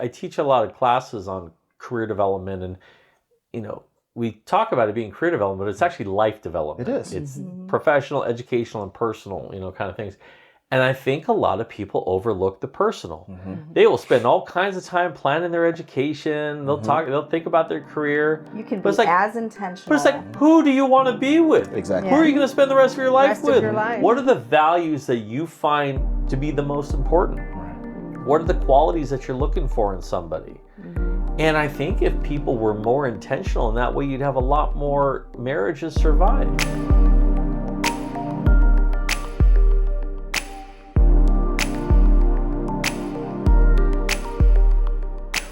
I teach a lot of classes on career development, and we talk about it being career development, but it's actually life development. It is. It's professional, educational, and personal, kind of things. And I think a lot of people overlook the personal. They will spend all kinds of time planning their education. They'll think about their career. You can be as intentional. But it's like, who do you want to be with? Exactly. Who are you going to spend the rest of your life with? Life. What are the values that you find to be the most important? What are the qualities that you're looking for in somebody? And I think if people were more intentional in that way, you'd have a lot more marriages survive.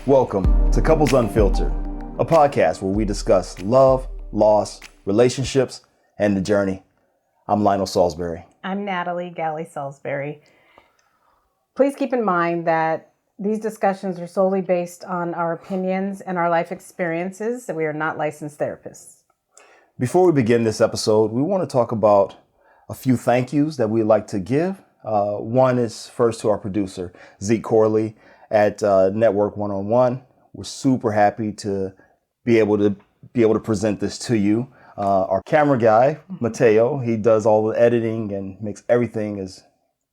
Welcome to Couples Unfiltered, a podcast where we discuss love, loss, relationships, and the journey. I'm Lionel Salisbury. I'm Natalie Galley-Salisbury. Please keep in mind that these discussions are solely based on our opinions and our life experiences, that we are not licensed therapists. Before we begin this episode, we want to talk about a few thank yous that we'd like to give. One is first to our producer, Zeke Corley at Network 101. We're super happy to be able to present this to you. Our camera guy, Mateo, he does all the editing and makes everything as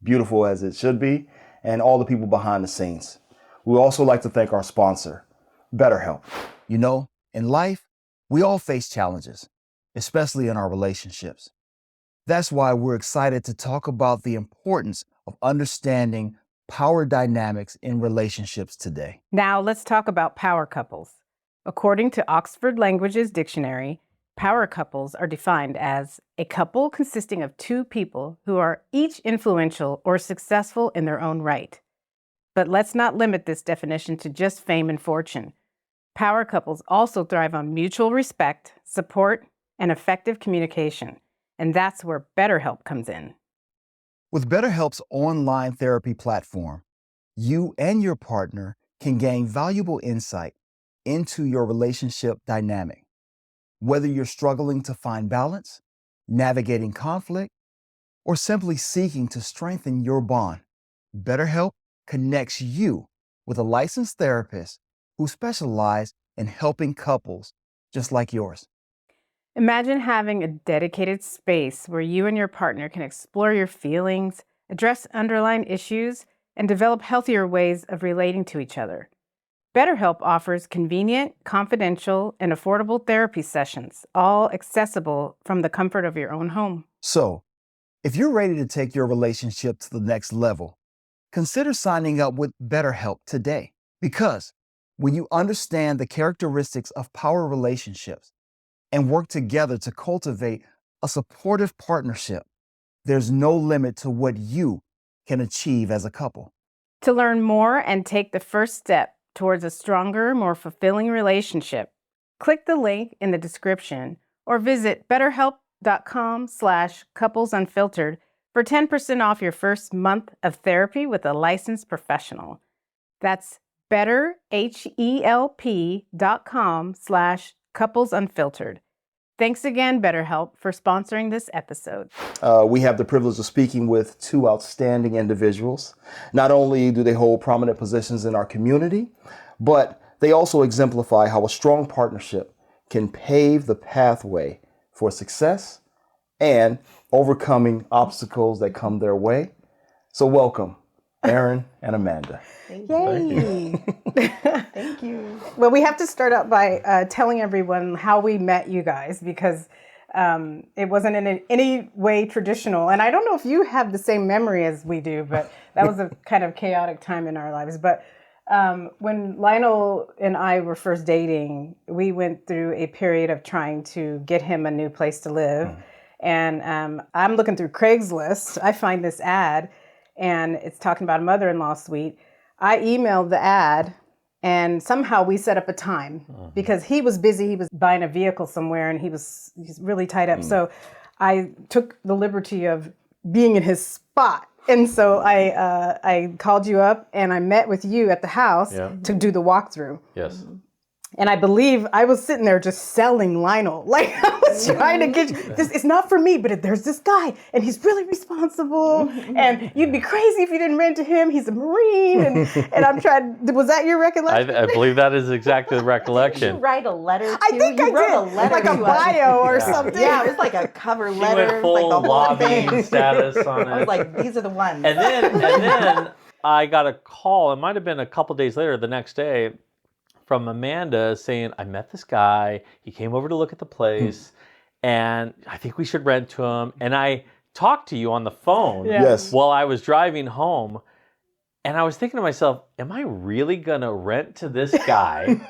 beautiful as it should be, and all the people behind the scenes. We would also like to thank our sponsor, BetterHelp. You know, in life, we all face challenges, especially in our relationships. That's why we're excited to talk about the importance of understanding power dynamics in relationships today. Now let's talk about power couples. According to Oxford Languages Dictionary, power couples are defined as a couple consisting of two people who are each influential or successful in their own right. But let's not limit this definition to just fame and fortune. Power couples also thrive on mutual respect, support, and effective communication. And that's where BetterHelp comes in. With BetterHelp's online therapy platform, you and your partner can gain valuable insight into your relationship dynamic. Whether you're struggling to find balance, navigating conflict, or simply seeking to strengthen your bond, BetterHelp connects you with a licensed therapist who specializes in helping couples just like yours. Imagine having a dedicated space where you and your partner can explore your feelings, address underlying issues, and develop healthier ways of relating to each other. BetterHelp offers convenient, confidential, and affordable therapy sessions, all accessible from the comfort of your own home. So, if you're ready to take your relationship to the next level, consider signing up with BetterHelp today. Because when you understand the characteristics of power relationships and work together to cultivate a supportive partnership, there's no limit to what you can achieve as a couple. To learn more and take the first step towards a stronger, more fulfilling relationship, click the link in the description or visit betterhelp.com/couplesunfiltered for 10% off your first month of therapy with a licensed professional. That's betterhelp.com/couplesunfiltered. Thanks again, BetterHelp, for sponsoring this episode. We have the privilege of speaking with two outstanding individuals. Not only do they hold prominent positions in our community, but they also exemplify how a strong partnership can pave the pathway for success and overcoming obstacles that come their way. So welcome, Aaron and Amanda. Yay! Thank you. Well, we have to start out by telling everyone how we met you guys, because it wasn't in any way traditional. And I don't know if you have the same memory as we do, but that was a kind of chaotic time in our lives. But when Lionel and I were first dating, we went through a period of trying to get him a new place to live. And I'm looking through Craigslist. I find this ad, and it's talking about a mother-in-law suite. I emailed the ad, and somehow we set up a time because he was busy. He was buying a vehicle somewhere, and he's really tied up. So I took the liberty of being in his spot. And so I called you up, and I met with you at the house to do the walkthrough. Yes. And I believe I was sitting there just selling Lionel. Like I was trying to get this. It's not for me, but there's this guy and he's really responsible. And you'd be crazy if you didn't rent to him. He's a Marine. And I'm trying. Was that your recollection? I believe that is exactly the recollection. Did you write a letter to? I think you I wrote did. a letter Like a to bio or Yeah. something. Yeah, it was like a cover She letter, went full like the whole lobbying thing. status on I was it. like, these are the ones. And then I got a call. It might have been a couple days later, the next day, from Amanda saying, I met this guy. He came over to look at the place, and I think we should rent to him. And I talked to you on the phone Yeah. Yes. while I was driving home. And I was thinking to myself, am I really going to rent to this guy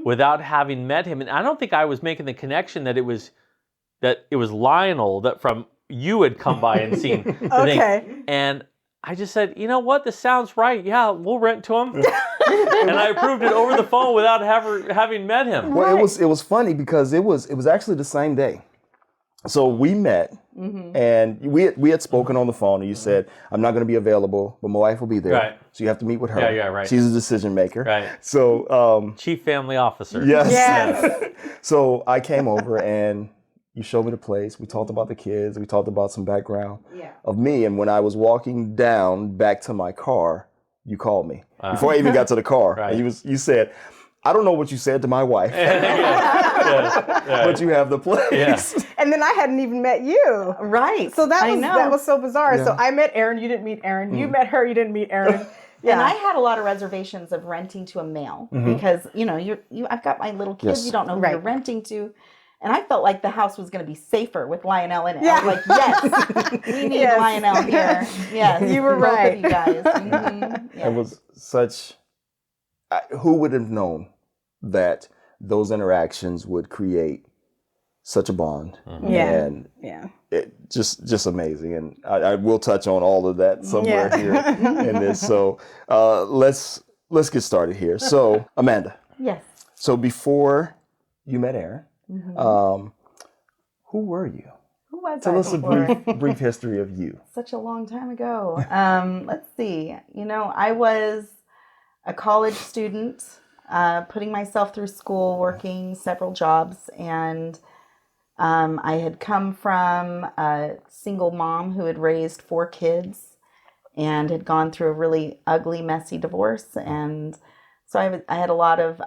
without having met him? And I don't think I was making the connection that it was Lionel that from you had come by and seen the thing. Okay. And I just said, you know what? This sounds right. Yeah, we'll rent to him. And I approved it over the phone without having met him. Well, it was funny because it was actually the same day. So we met, and we had spoken on the phone, and you said, I'm not going to be available, but my wife will be there. Right. So you have to meet with her. Yeah, right. She's a decision maker. Right. So Chief family officer. yes. Yes. So I came over and you showed me the place. We talked about the kids. We talked about some background of me. And when I was walking down back to my car, you called me before I even got to the car. Right. And you said, I don't know what you said to my wife, but you have the place. Yeah. And then I hadn't even met you. Right. So that I was know. that was so bizarre. Yeah. So I met Aaron, you didn't meet Aaron. You met her, you didn't meet Aaron. And I had a lot of reservations of renting to a male because, I've got my little kids. Yes. You don't know who Right. you're renting to. And I felt like the house was going to be safer with Lionel in it. Yeah. I was like, yes, we need Yes. Lionel here. Yes. You were both right. of you guys. Yeah. It was such, who would have known that those interactions would create such a bond? Yeah. And Yeah. it just amazing. And I will touch on all of that somewhere Yeah. here in this. So let's get started here. So Amanda, Yes. so before you met Aaron, who were you? Who was Tell I us a before? brief history of you. Such a long time ago. Let's see. I was a college student, putting myself through school, working several jobs, and I had come from a single mom who had raised 4 kids and had gone through a really ugly, messy divorce. And so I had a lot of,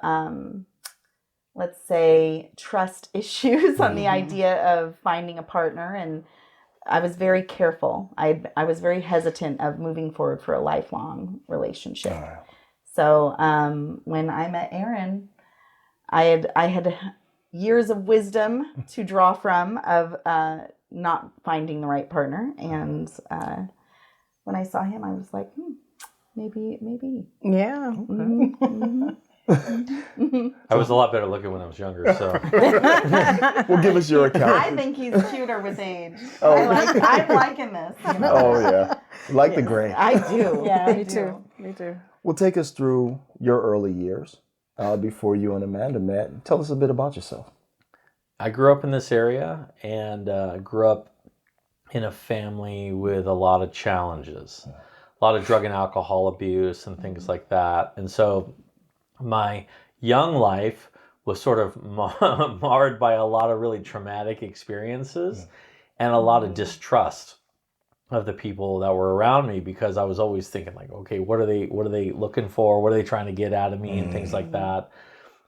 let's say, trust issues on the idea of finding a partner. And I was very careful. I was very hesitant of moving forward for a lifelong relationship. So when I met Aaron, I had years of wisdom to draw from of not finding the right partner. And when I saw him, I was like, maybe. Yeah. I was a lot better looking when I was younger, so. Well, give us your account. I think he's cuter with age. Oh. I'm liking this. Oh yeah, like the gray. I do. Yeah, I me do. too. Me too. Well, take us through your early years before you and Amanda met. Tell us a bit about yourself. I grew up in this area and grew up in a family with a lot of challenges, a lot of drug and alcohol abuse and things like that. And so my young life was sort of marred by a lot of really traumatic experiences and a lot of distrust of the people that were around me, because I was always thinking like, okay, what are they looking for? What are they trying to get out of me and things like that.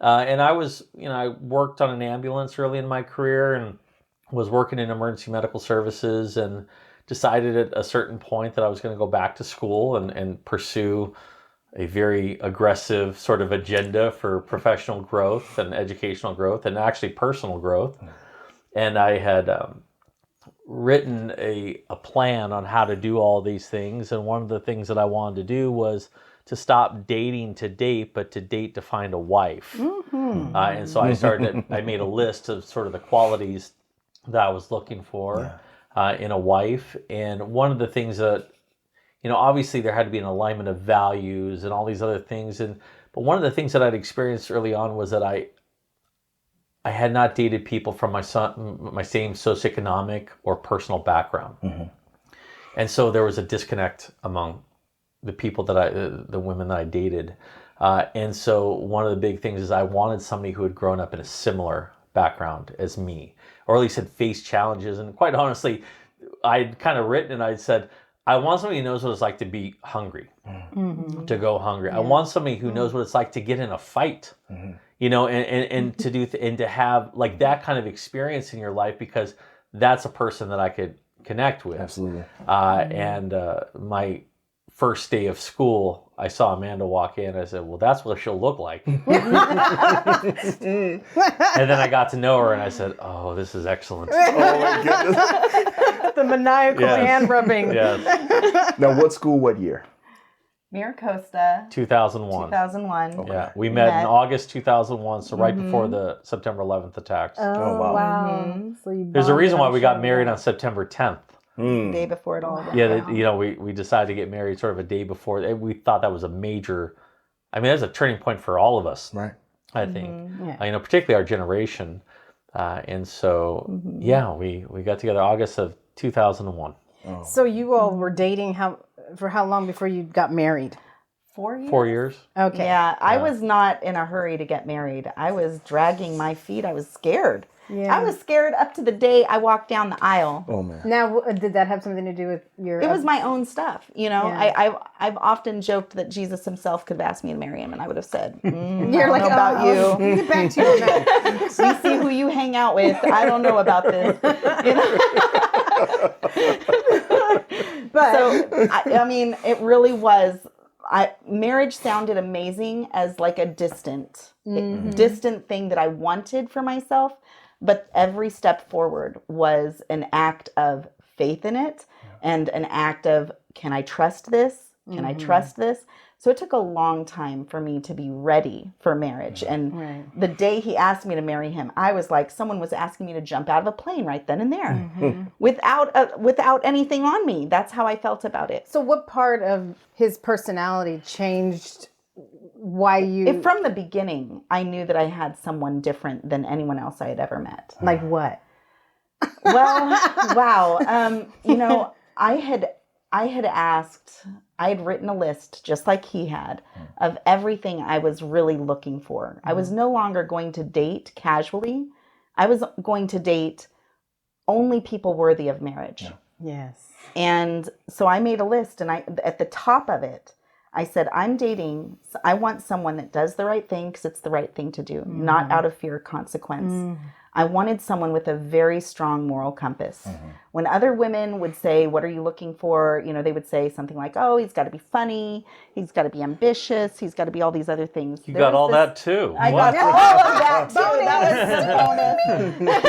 And I was, I worked on an ambulance early in my career and was working in emergency medical services, and decided at a certain point that I was going to go back to school and pursue a very aggressive sort of agenda for professional growth and educational growth and actually personal growth. And I had written a plan on how to do all these things. And one of the things that I wanted to do was to stop dating to date, but to date to find a wife. And so I made a list of sort of the qualities that I was looking for in a wife. And one of the things that, obviously there had to be an alignment of values and all these other things. But one of the things that I'd experienced early on was that I had not dated people from my same socioeconomic or personal background. And so there was a disconnect among the people the women that I dated. And so one of the big things is I wanted somebody who had grown up in a similar background as me, or at least had faced challenges. And quite honestly, I'd kind of written and I'd said, I want somebody who knows what it's like to be hungry, to go hungry. I want somebody who knows what it's like to get in a fight, you know, and to do, and to have like that kind of experience in your life, because that's a person that I could connect with. Absolutely. And my first day of school, I saw Amanda walk in. I said, well, that's what she'll look like. And then I got to know her and I said, oh, this is excellent. Oh my goodness. The maniacal hand rubbing. Yes. Now, what school, what year? Miracosta, 2001. 2001. Yeah, we met in August 2001, so right before the September 11th attacks. Oh, wow. So you There's a reason bonded why we got on married on September 10th. The day before it all went Yeah, down. you know, we decided to get married sort of a day before. We thought that was a major, I mean, that's a turning point for all of us, Right. I think. Yeah. You know, particularly our generation. And so, yeah, we got together August of 2001. So you all were dating for how long before you got married? 4 years? 4 years. Okay. Yeah, I was not in a hurry to get married. I was dragging my feet. I was scared. Yeah. I was scared up to the day I walked down the aisle. Oh, man. Now, did that have something to do with your? It was my own stuff, you know. Yeah. I've often joked that Jesus himself could have asked me to marry him, and I would have said, You're like, know about you. Get back to you on that. "We see who you hang out with. I don't know about this." You know? But So I mean, it really was. Marriage sounded amazing as like a distant thing that I wanted for myself, but every step forward was an act of faith in it, and an act of, can I trust this? Can I trust this? So it took a long time for me to be ready for marriage. And the day he asked me to marry him, I was like, someone was asking me to jump out of a plane right then and there, without anything on me. That's how I felt about it. So what part of his personality changed? Why you? From the beginning, I knew that I had someone different than anyone else I had ever met. Like what? Well, wow. You know, I had written a list, just like he had, of everything I was really looking for. I was no longer going to date casually. I was going to date only people worthy of marriage. Yes. And so I made a list, and at the top of it, I said, I want someone that does the right thing because it's the right thing to do, not out of fear of consequence. I wanted someone with a very strong moral compass. When other women would say, what are you looking for? You know, they would say something like, oh, he's got to be funny. He's got to be ambitious. He's got to be all these other things. You got all that too. I got all of that too. That was bonus.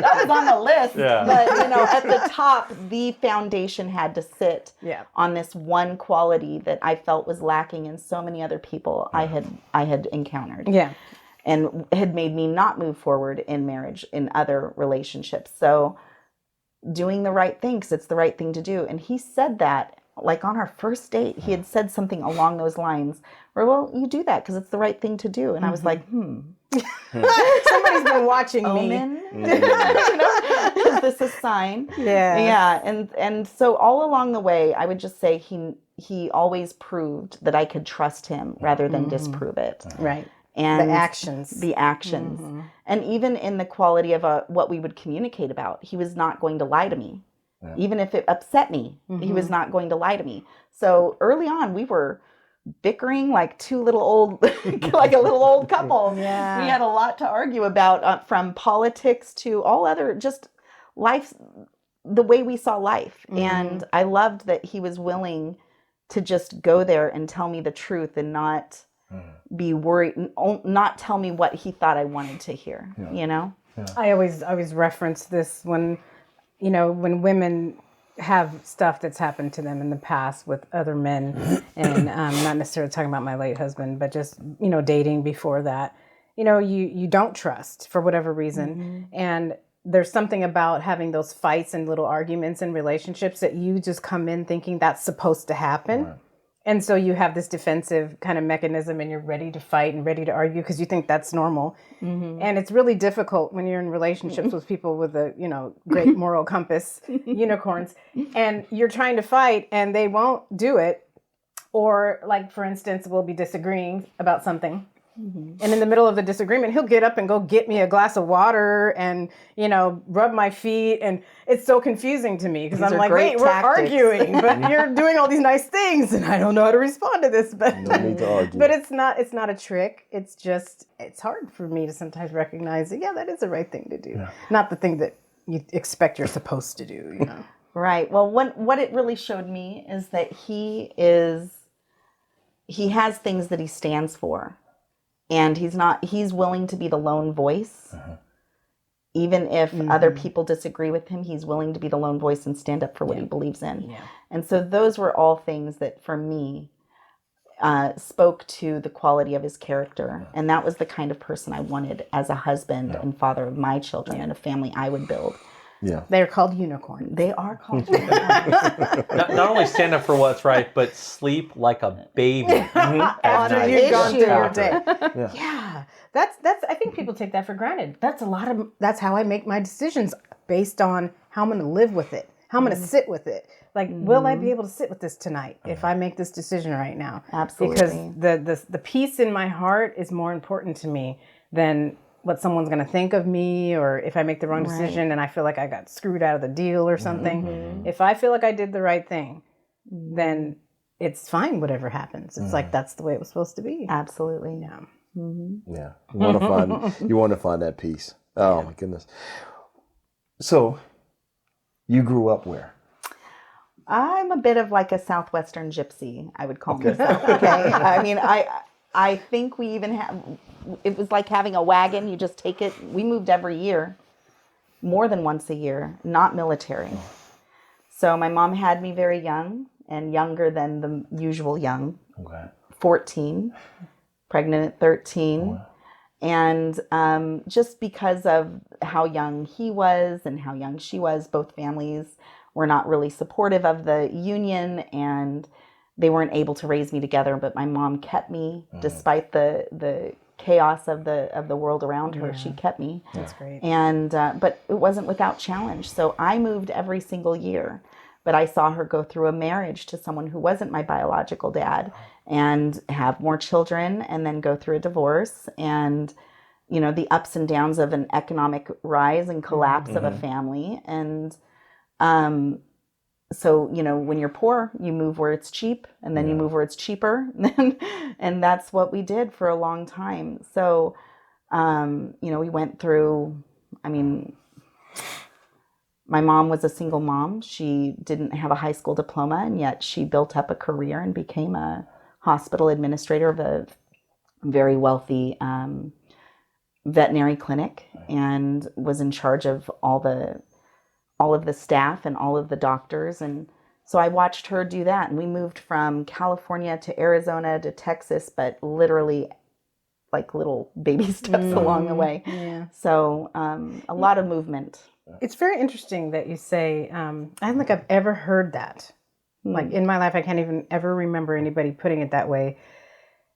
That was on the list. Yeah. But, you know, at the top, the foundation had to sit Yeah. on this one quality that I felt was lacking in so many other people I had encountered. Yeah. And had made me not move forward in marriage, in other relationships. So doing the right thing, because it's the right thing to do. And he said that, like on our first date, he had said something along those lines, where, well, you do that because it's the right thing to do. And I was like, Somebody's been watching me. Omen? You know, is this a sign? Yeah. Yeah. And so all along the way, I would just say he always proved that I could trust him rather than disprove it. Right. And The actions. And even in the quality of what we would communicate about, he was not going to lie to me. Even if it upset me, he was not going to lie to me. So early on, we were bickering like two little old, like a little old couple. Yeah. We had a lot to argue about, from politics to all other, just life, the way we saw life. And I loved that he was willing to just go there and tell me the truth and not be worried, not tell me what he thought I wanted to hear, you know? I always reference this when women have stuff that's happened to them in the past with other men, and not necessarily talking about my late husband, but just, dating before that, you don't trust for whatever reason. And there's something about having those fights and little arguments in relationships that you just come in thinking that's supposed to happen. Right. And so you have this defensive kind of mechanism and you're ready to fight and ready to argue because you think that's normal. And it's really difficult when you're in relationships with people with a, great moral compass, unicorns, and you're trying to fight and they won't do it. Or like, for instance, we'll be disagreeing about something. And in the middle of the disagreement, he'll get up and go get me a glass of water and, rub my feet. And it's so confusing to me because I'm like, wait, we're arguing, but you're doing all these nice things and I don't know how to respond to this. But No need to argue. But it's not a trick. It's just, it's hard for me to sometimes recognize that, that is the right thing to do. Yeah. Not the thing that you expect you're supposed to do, Right. Well, what it really showed me is that he has things that he stands for. And he's willing to be the lone voice. Even if other people disagree with him, he's willing to be the lone voice and stand up for what he believes in. Yeah. And so those were all things that, for me, spoke to the quality of his character. And that was the kind of person I wanted as a husband and father of my children and a family I would build. Yeah. They're called unicorns. They are called unicorns. Not only stand up for what's right, but sleep like a baby. After you've gone through your day. Yeah. That's I think people take that for granted. That's how I make my decisions, based on how I'm going to live with it, how I'm going to sit with it. Like, will I be able to sit with this tonight if I make this decision right now? Absolutely. Because the peace in my heart is more important to me than what someone's going to think of me, or if I make the wrong decision and I feel like I got screwed out of the deal or something. If I feel like I did the right thing, then it's fine, whatever happens. It's like, that's the way it was supposed to be. Absolutely. Yeah. Yeah. You want to find that peace. Oh my goodness. So you grew up where? I'm a bit of like a Southwestern gypsy, I would call myself. Okay. I mean, I think we even it was like having a wagon. You just take it. We moved every year, more than once a year, not military. So my mom had me very young, and younger than the usual young. Okay. 14, pregnant at 13. And just because of how young he was and how young she was, both families were not really supportive of the union, and they weren't able to raise me together. But my mom kept me, despite the chaos of the world around her. She kept me. That's great. And but it wasn't without challenge. So I moved every single year. But I saw her go through a marriage to someone who wasn't my biological dad, and have more children, and then go through a divorce, and the ups and downs of an economic rise and collapse of a family. And so, when you're poor, you move where it's cheap, and then you move where it's cheaper. And that's what we did for a long time. So, we went through, my mom was a single mom. She didn't have a high school diploma, and yet she built up a career and became a hospital administrator of a very wealthy veterinary clinic, and was in charge of all of the staff and all of the doctors. And so I watched her do that. And we moved from California to Arizona to Texas, but literally like little baby steps along the way. Yeah. So a lot of movement. It's very interesting that you say, I don't think I've ever heard that. Like in my life, I can't even ever remember anybody putting it that way.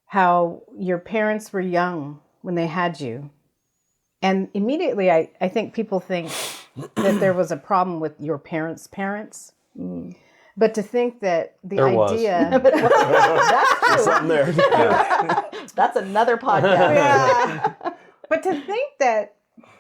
How your parents were young when they had you. And immediately I think people think that there was a problem with your parents' parents. But to think that the idea... That's true. Something there. That's another podcast. Yeah. But to think that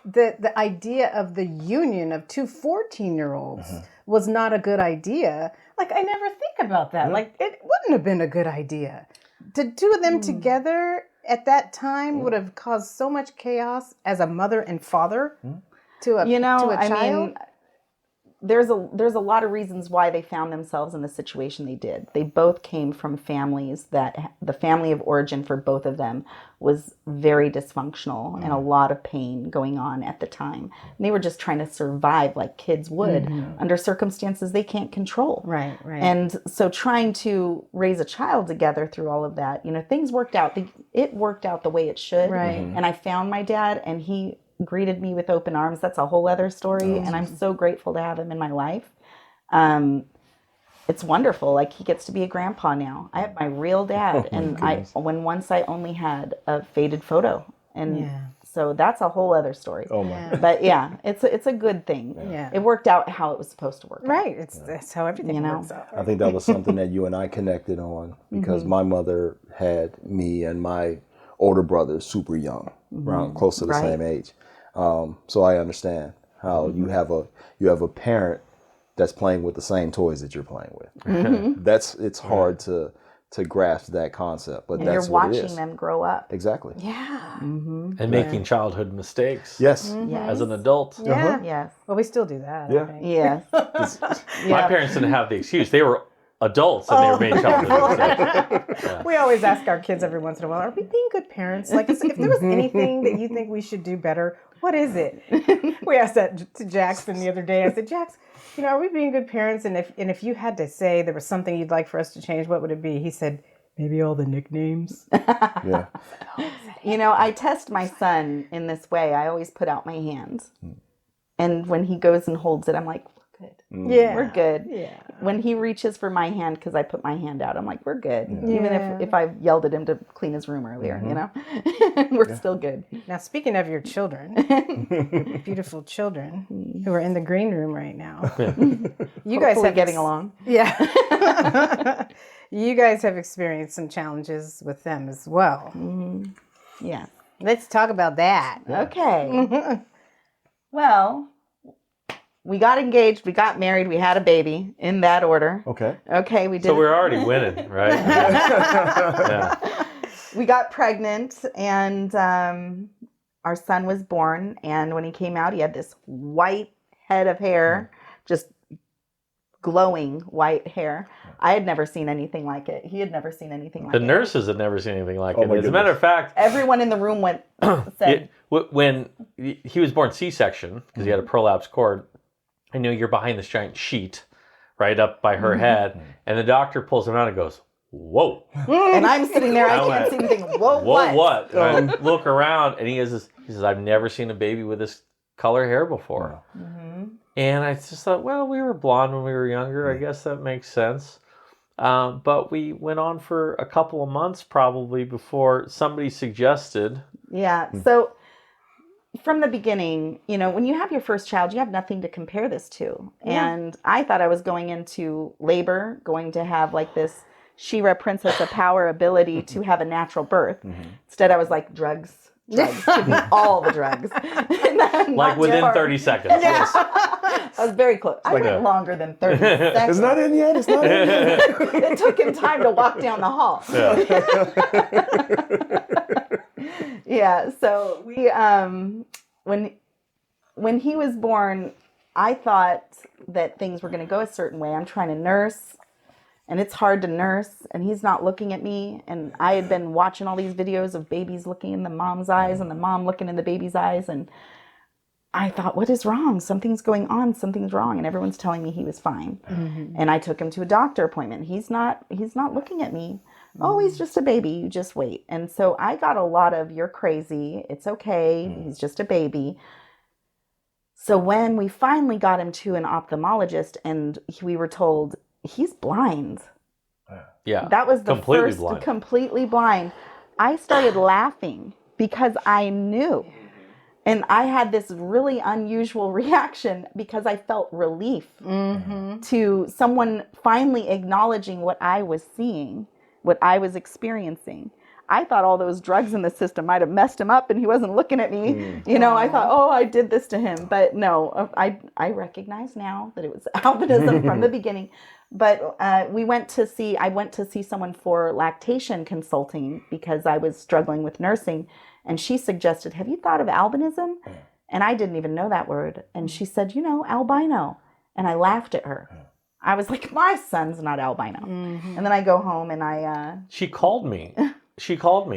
the idea of the union of two 14-year-olds was not a good idea. Like, I never think about that. Like, it wouldn't have been a good idea. The two of them together at that time would have caused so much chaos as a mother and father to a child. There's a lot of reasons why they found themselves in the situation they did. They both came from families that the family of origin for both of them was very dysfunctional and a lot of pain going on at the time. And they were just trying to survive like kids would under circumstances they can't control. Right. And so trying to raise a child together through all of that, things worked out. It worked out the way it should. Right. And I found my dad, and he greeted me with open arms. That's a whole other story. And I'm so grateful to have him in my life. It's wonderful. Like, he gets to be a grandpa now. I have my real dad. And once I only had a faded photo. And So that's a whole other story. Oh my. Yeah. But yeah, it's a good thing. Yeah. It worked out how it was supposed to work. Right. That's how everything You know? works out. I think that was something that you and I connected on because my mother had me and my older brother super young, around close to the Right. same age. So I understand how you have a parent that's playing with the same toys that you're playing with. It's hard to grasp that concept, but And that's you're what it watching is. them grow up. Exactly. Yeah. And making childhood mistakes. Yes. Yes. As an adult. Yeah. Yes. Well, we still do that. Yeah. I think. Yes. My Yeah. parents didn't have the excuse. They were adults and they were made childhood mistakes. We always ask our kids every once in a while, are we being good parents? Like, if there was anything that you think we should do better, what is it? We asked that to Jackson the other day. I said, Jax, are we being good parents? And if you had to say there was something you'd like for us to change, what would it be? He said, maybe all the nicknames. Yeah. I test my son in this way. I always put out my hand. And when he goes and holds it, I'm like, we're good. Yeah. We're good. Yeah. When he reaches for my hand, because I put my hand out, I'm like, we're good. Even Yeah. if I yelled at him to clean his room earlier, we're still good. Now, speaking of your children, beautiful children who are in the green room right now, you guys Hopefully have getting along. Yeah. You guys have experienced some challenges with them as well. Yeah. Let's talk about that. Okay. Well, we got engaged, we got married, we had a baby in that order. Okay. Okay, we did. So we're already winning, right? Yeah. We got pregnant, and our son was born. And when he came out, he had this white head of hair, just glowing white hair. I had never seen anything like it. He had never seen anything like The it. nurses had never seen anything like Oh it. my As a matter of fact, Everyone in the room said, when he was born C-section, because he had a prolapsed cord, I knew you're behind this giant sheet right up by her head, and the doctor pulls him out and goes, whoa. and I'm sitting there, I can't see anything. Whoa, what? And I look around, and he says, I've never seen a baby with this color hair before. And I just thought, well, we were blonde when we were younger. I guess that makes sense. But we went on for a couple of months probably before somebody suggested. Yeah. So from the beginning, when you have your first child, you have nothing to compare this to. Yeah. And I thought I was going into labor, going to have like this She-Ra Princess of Power ability to have a natural birth. Instead, I was like, drugs. Give me all the drugs. Like within 30 seconds. Yeah. I was very close. I went longer than 30 seconds. It's not in yet. It's not in yet. It took him time to walk down the hall. Yeah, so we when he was born, I thought that things were going to go a certain way. I'm trying to nurse, and it's hard to nurse, and he's not looking at me. And I had been watching all these videos of babies looking in the mom's eyes and the mom looking in the baby's eyes, and I thought, what is wrong? Something's going on. Something's wrong. And everyone's telling me he was fine. And I took him to a doctor appointment. He's not looking at me. Oh, he's just a baby. You just wait. And so I got a lot of, you're crazy. It's okay. He's just a baby. So when we finally got him to an ophthalmologist and we were told he's blind. Yeah. That was the completely first blind. completely blind. I started laughing because I knew. And I had this really unusual reaction because I felt relief to someone finally acknowledging what I was seeing, what I was experiencing. I thought all those drugs in the system might have messed him up and he wasn't looking at me. I thought, oh, I did this to him. But no, I recognize now that it was albinism from the beginning. But I went to see someone for lactation consulting because I was struggling with nursing. And she suggested, have you thought of albinism? And I didn't even know that word. And she said, albino. And I laughed at her. I was like, my son's not albino. And then I go home and She called me.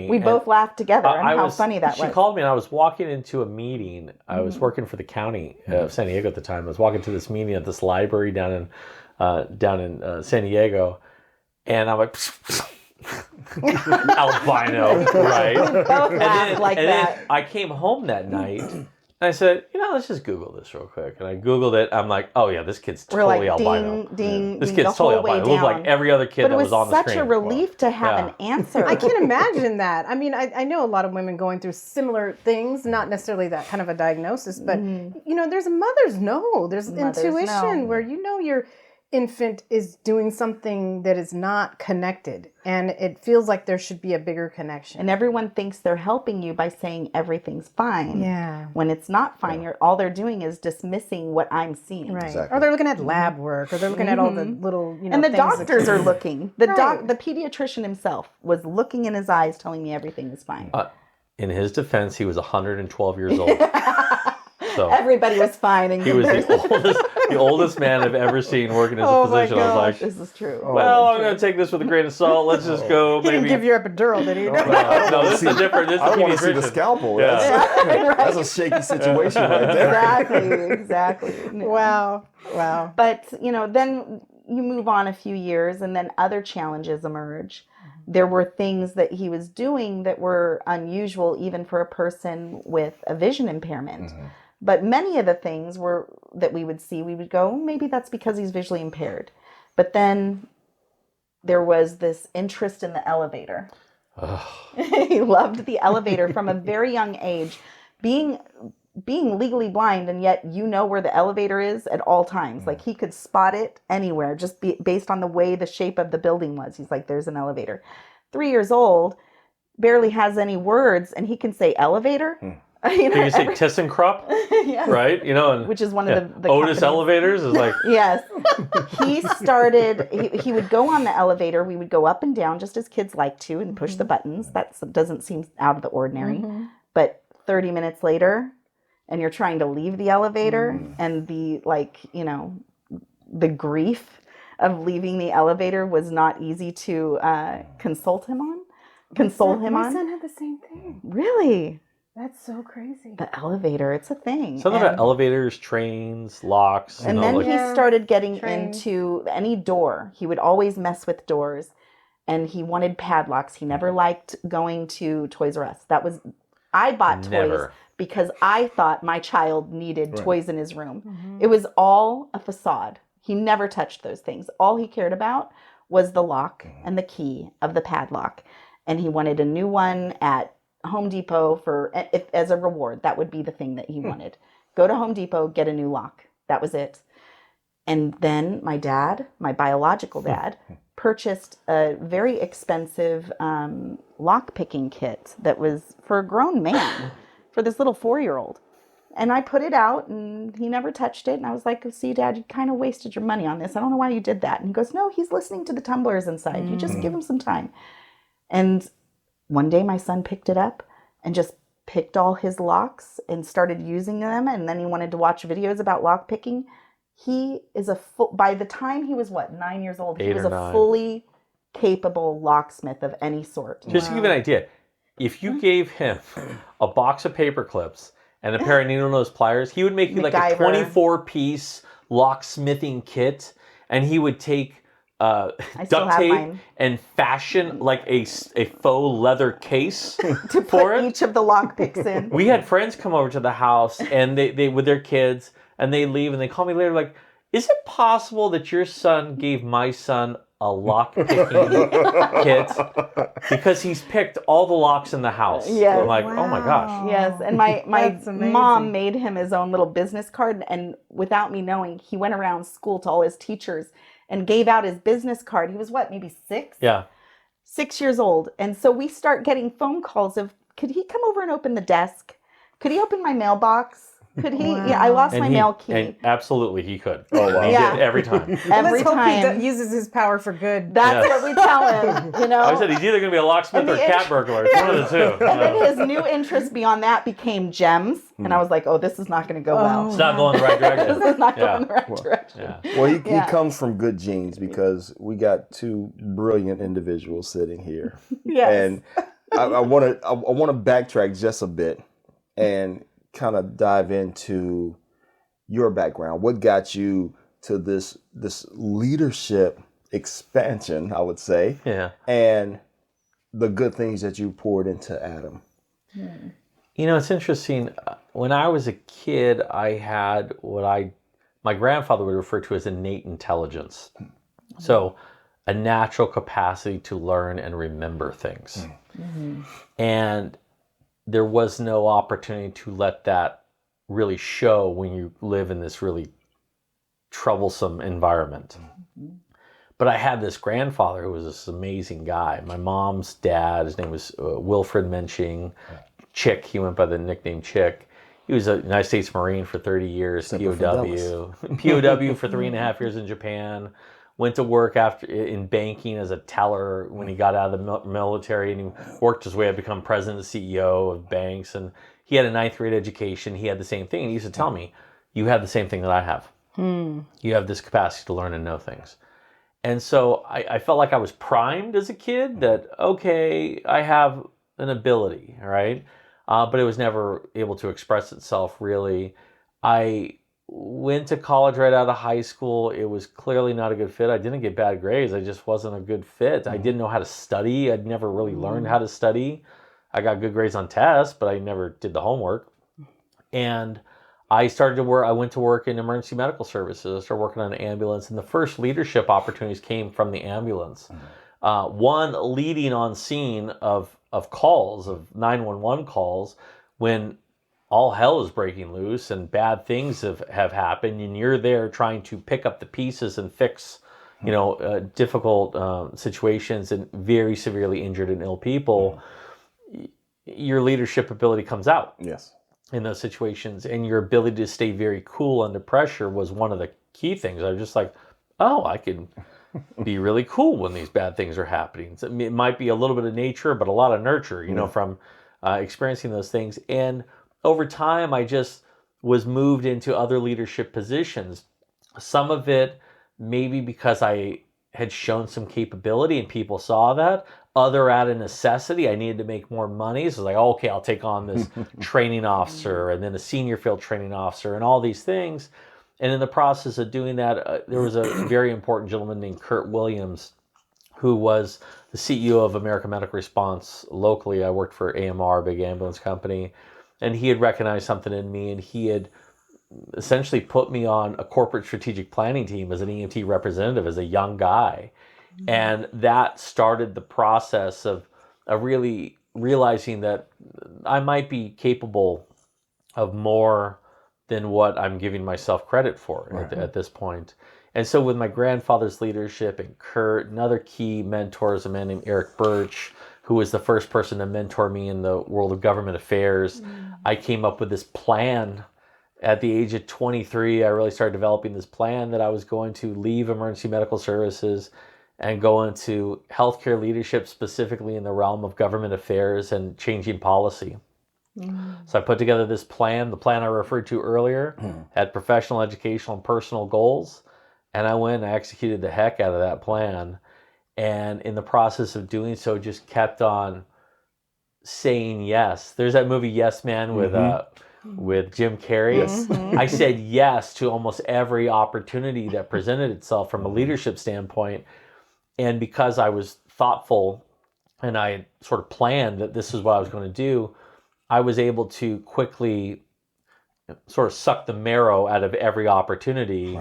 we both laughed together and how funny that was. She called me and I was walking into a meeting. I was working for the county of San Diego at the time. I was walking to this meeting at this library down in San Diego. And I'm like, albino, right? Both laughed like that. Then I came home that night And I said, let's just Google this real quick. And I Googled it. I'm like, oh yeah, this kid's We're totally like, albino. ding, This ding, kid's the whole totally way albino. It looked like down. every other kid But that was on the screen. it was such a relief to have an answer. I can imagine that. I mean, I know a lot of women going through similar things, not necessarily that kind of a diagnosis, but there's a mother's know. There's intuition where your infant is doing something that is not connected, and it feels like there should be a bigger connection. And everyone thinks they're helping you by saying everything's fine. Yeah. When it's not fine, all they're doing is dismissing what I'm seeing. Right. Exactly. Or they're looking at lab work, or they're looking at all the little, and the things doctors are looking. The Right. the pediatrician himself was looking in his eyes, telling me everything is fine. In his defense, he was 112 years old. So everybody was fine. And he was the oldest man I've ever seen working as a physician. I was like, this is true. well, I'm going to take this with a grain of salt. Let's just go. He didn't give you epidural, did he? No, this is different. This is I don't want to see the pediatrician. scalpel. Yeah. That's a shaky situation right there. Exactly. Wow. But, then you move on a few years and then other challenges emerge. There were things that he was doing that were unusual even for a person with a vision impairment. But many of the things that we would see, we would go, maybe that's because he's visually impaired. But then there was this interest in the elevator. He loved the elevator from a very young age. Being legally blind, and yet where the elevator is at all times. Like he could spot it anywhere, just based on the way the shape of the building was. He's like, there's an elevator. 3 years old, barely has any words, and he can say elevator. Can you say ThyssenKrupp? Yes. Right? And Which is one of the Otis companies. Elevators is like... Yes. He started, he would go on the elevator. We would go up and down just as kids like to and push the buttons. That doesn't seem out of the ordinary. But 30 minutes later, and you're trying to leave the elevator and the grief of leaving the elevator was not easy to console him on. My son had the same thing. Really? That's so crazy. The elevator, it's a thing. Something about elevators, trains, locks. And then he started getting trains. into any door. He would always mess with doors, and he wanted padlocks. He never liked going to Toys R Us. I bought toys because I thought my child needed toys in his room. It was all a facade. He never touched those things. All he cared about was the lock and the key of the padlock. And he wanted a new one at Home Depot as a reward. That would be the thing that he wanted. Go to Home Depot, get a new lock. That was it. And then my dad, my biological dad, purchased a very expensive lock picking kit that was for a grown man, for this little 4-year-old. And I put it out, and he never touched it. And I was like, see, Dad, you kind of wasted your money on this. I don't know why you did that. And he goes, no, he's listening to the tumblers inside. You just give him some time. And one day my son picked it up and just picked all his locks and started using them. And then he wanted to watch videos about lock picking. He is by the time he was 9 years old, he was a fully capable locksmith of any sort. Just to give you an idea, if you gave him a box of paper clips and a pair of needle nose pliers, he would make you like a 24-piece locksmithing kit, and he would take duct tape and fashion like a faux leather case to put each of the lock picks in. We had friends come over to the house, and they with their kids, and they leave, and they call me later like, is it possible that your son gave my son a lock picking kit? Because he's picked all the locks in the house. Yes. I'm like, oh my gosh. Yes, and my mom made him his own little business card, and without me knowing, he went around school to all his teachers and gave out his business card. He was maybe 6? Yeah. 6 years old. And so we start getting phone calls of, could he come over and open the desk? Could he open my mailbox? Could he? Wow. Yeah, I lost my mail key. And absolutely, he could. Oh, wow. He did every time. Every time. Hope he uses his power for good. That's what we tell him, I said he's either going to be a locksmith or a cat burglar. It's one of the two. And then his new interest beyond that became gems. And I was like, oh, this is not going to go well. It's not going the right direction. This is not going the right direction. Yeah. Well, he comes from good genes, because we got two brilliant individuals sitting here. Yes. And I want to backtrack just a bit and kind of dive into your background. What got you to this leadership expansion, I would say, and the good things that you poured into Adam? It's interesting. when I was a kid, I had my grandfather would refer to as innate intelligence. So a natural capacity to learn and remember things. And there was no opportunity to let that really show when you live in this really troublesome environment. But I had this grandfather who was this amazing guy. My mom's dad, his name was Wilfred Menching, Chick, he went by the nickname Chick. He was a United States Marine for 30 years, POW. POW for 3.5 years in Japan. Went to work in banking as a teller when he got out of the military, and he worked his way up to become president and CEO of banks. And he had a 9th grade education. He had the same thing. And he used to tell me, you have the same thing that I have. You have this capacity to learn and know things. And so I felt like I was primed as a kid that, okay, I have an ability, right? But it was never able to express itself really. I went to college right out of high school. It was clearly not a good fit. I didn't get bad grades. I just wasn't a good fit. I didn't know how to study. I'd never really learned how to study. I got good grades on tests, but I never did the homework. And I started to work. I went to work in emergency medical services. I started working on an ambulance, and the first leadership opportunities came from the ambulance. One leading on scene of calls, of 911 calls, when all hell is breaking loose and bad things have happened, and you're there trying to pick up the pieces and fix, difficult situations and very severely injured and ill people. Your leadership ability comes out. Yes. In those situations, and your ability to stay very cool under pressure was one of the key things. I was just like, oh, I can be really cool when these bad things are happening. So it might be a little bit of nature, but a lot of nurture, from experiencing those things. And over time, I just was moved into other leadership positions. Some of it maybe because I had shown some capability and people saw that. Other out of necessity, I needed to make more money. So I was like, oh, okay, I'll take on this training officer and then a senior field training officer and all these things. And in the process of doing that, there was a very important gentleman named Kurt Williams, who was the CEO of American Medical Response locally. I worked for AMR, a big ambulance company, and he had recognized something in me, and he had essentially put me on a corporate strategic planning team as an EMT representative as a young guy. And that started the process of really realizing that I might be capable of more than what I'm giving myself credit for at this point. And so with my grandfather's leadership and Kurt and other key mentors, a man named Eric Birch, who was the first person to mentor me in the world of government affairs, I came up with this plan. At the age of 23, I really started developing this plan that I was going to leave emergency medical services and go into healthcare leadership, specifically in the realm of government affairs and changing policy. So I put together this plan, the plan I referred to earlier, had professional, educational, and personal goals. And I went and I executed the heck out of that plan. And in the process of doing so, just kept on saying yes. There's that movie Yes Man with Jim Carrey. Yes. I said yes to almost every opportunity that presented itself from a leadership standpoint. And because I was thoughtful and I sort of planned that this is what I was going to do, I was able to quickly sort of suck the marrow out of every opportunity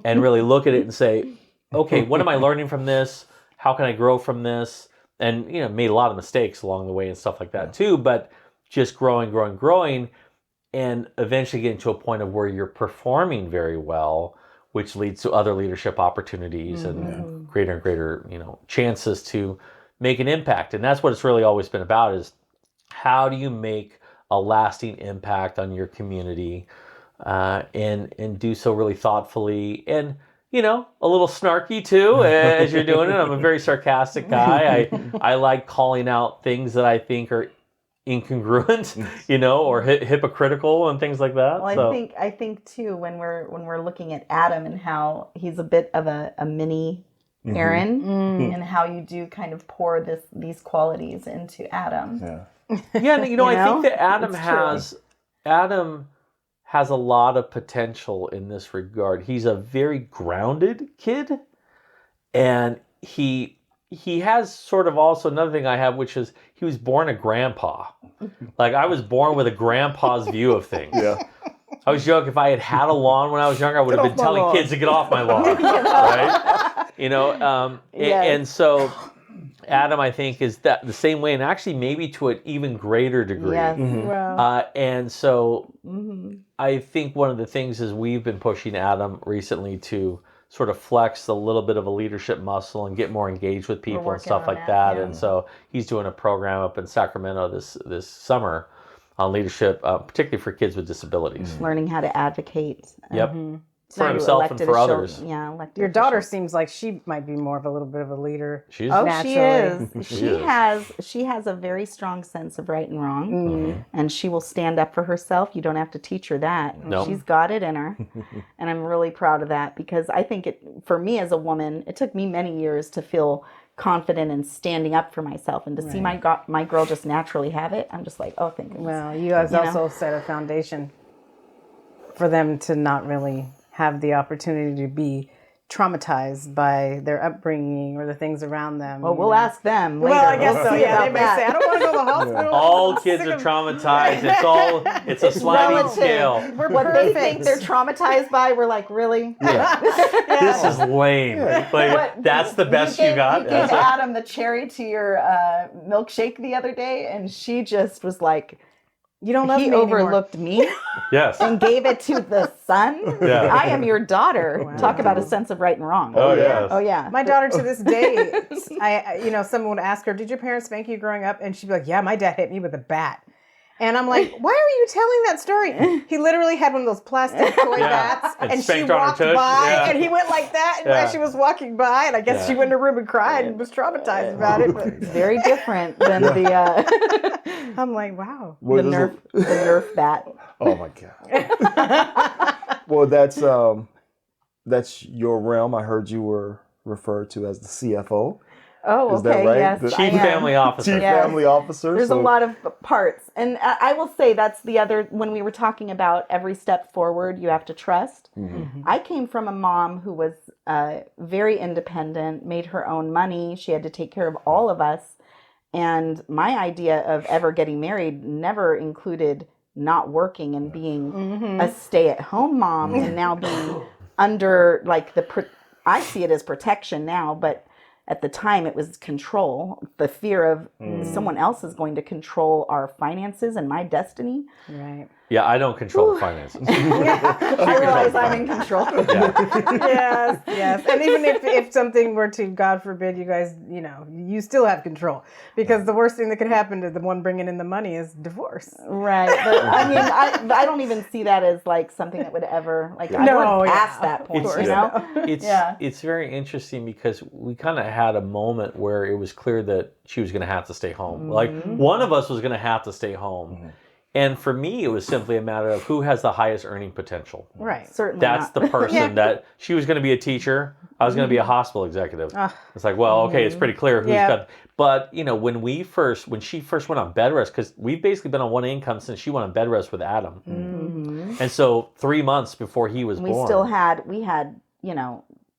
and really look at it and say, okay, what am I learning from this? How can I grow from this? And, made a lot of mistakes along the way and stuff like that too, but just growing, and eventually getting to a point of where you're performing very well, which leads to other leadership opportunities and greater and greater, chances to make an impact. And that's what it's really always been about, is how do you make a lasting impact on your community, and do so really thoughtfully and, a little snarky too as you're doing it. I'm a very sarcastic guy. I like calling out things that I think are incongruent, or hypocritical and things like that. Well, I think too, when we're looking at Adam and how he's a bit of a mini Aaron, and how you do kind of pour these qualities into Adam. Yeah, I think that Adam has a lot of potential in this regard. He's a very grounded kid, and he he has sort of also another thing I have, which is he was born a grandpa. Like I was born with a grandpa's view of things. Yeah. I was joking, if I had had a lawn when I was younger, I would have been telling kids to get off my lawn, right? And so Adam, I think, is that the same way, and actually maybe to an even greater degree. Yes. Wow. And so I think one of the things is we've been pushing Adam recently to sort of flex a little bit of a leadership muscle and get more engaged with people and working stuff on like that, that. And so he's doing a program up in Sacramento this summer on leadership, particularly for kids with disabilities. Learning how to advocate. Yep. For through himself and elected for officials. others. Yeah, elected Your daughter officials. seems like she might be more of a little bit of a leader. She's Oh, naturally. she is. She has a very strong sense of right and wrong, and she will stand up for herself. You don't have to teach her that. No. She's got it in her, and I'm really proud of that because I think for me as a woman, it took me many years to feel confident in standing up for myself and to see my girl just naturally have it. I'm just like, oh, thank goodness. Well, you guys also set a foundation for them to not really have the opportunity to be traumatized by their upbringing or the things around them. Well, we'll ask them later. Well, I guess We'll so. see Yeah, they about may that. say, I don't want to go to the hospital. all kids are traumatized. It's a sliding relative. scale. We're What perfect. they think they're traumatized by, we're like, really? This is lame. Like, that's the best you got? You That's gave what- Adam the cherry to your milkshake the other day, and she just was like, You don't love he me anymore. overlooked me Yes. and gave it to the son. Yeah. I am your daughter. Talk about a sense of right and wrong. Oh, yes. Oh, yeah. My daughter to this day, someone would ask her, "Did your parents spank you growing up?" And she'd be like, "Yeah, my dad hit me with a bat." And I'm like, "Why are you telling that story?" He literally had one of those plastic toy bats, And and she spanked her on her walked tush. by, Yeah. and he went like that, and Yeah. as she was walking by, and I guess she went in her room and cried and was traumatized about it. But Very different than the I'm like, wow. Well, the this is- Nerf bat. Oh my God. Well, that's your realm. I heard you were referred to as the CFO. Oh, Is that okay. right? Yes, The- I Chief am. family officer. Chief Yes. family officer. There's so- a lot of parts. And I will say that's the other, when we were talking about every step forward, you have to trust. I came from a mom who was very independent, made her own money. She had to take care of all of us. And my idea of ever getting married never included not working and being a stay-at-home mom and now being under like I see it as protection now, but at the time it was control, the fear of someone else is going to control our finances and my destiny. Right. Yeah, I don't control the finances. I realize I'm in control. Yes. And even if something were to, God forbid, you guys, you still have control, because the worst thing that could happen to the one bringing in the money is divorce. Right. But I mean, I don't even see that as like something that would ever, like, I No, went yeah, past that point, of you know? It's very interesting because we kind of had a moment where it was clear that she was going to have to stay home. Like one of us was going to have to stay home. And for me, it was simply a matter of who has the highest earning potential. Right. Certainly That's not. the person that she was going to be a teacher. I was going to be a hospital executive. It's like, well, okay, it's pretty clear who's got. But when she first went on bed rest, because we've basically been on one income since she went on bed rest with Adam, and so 3 months before he was born, we had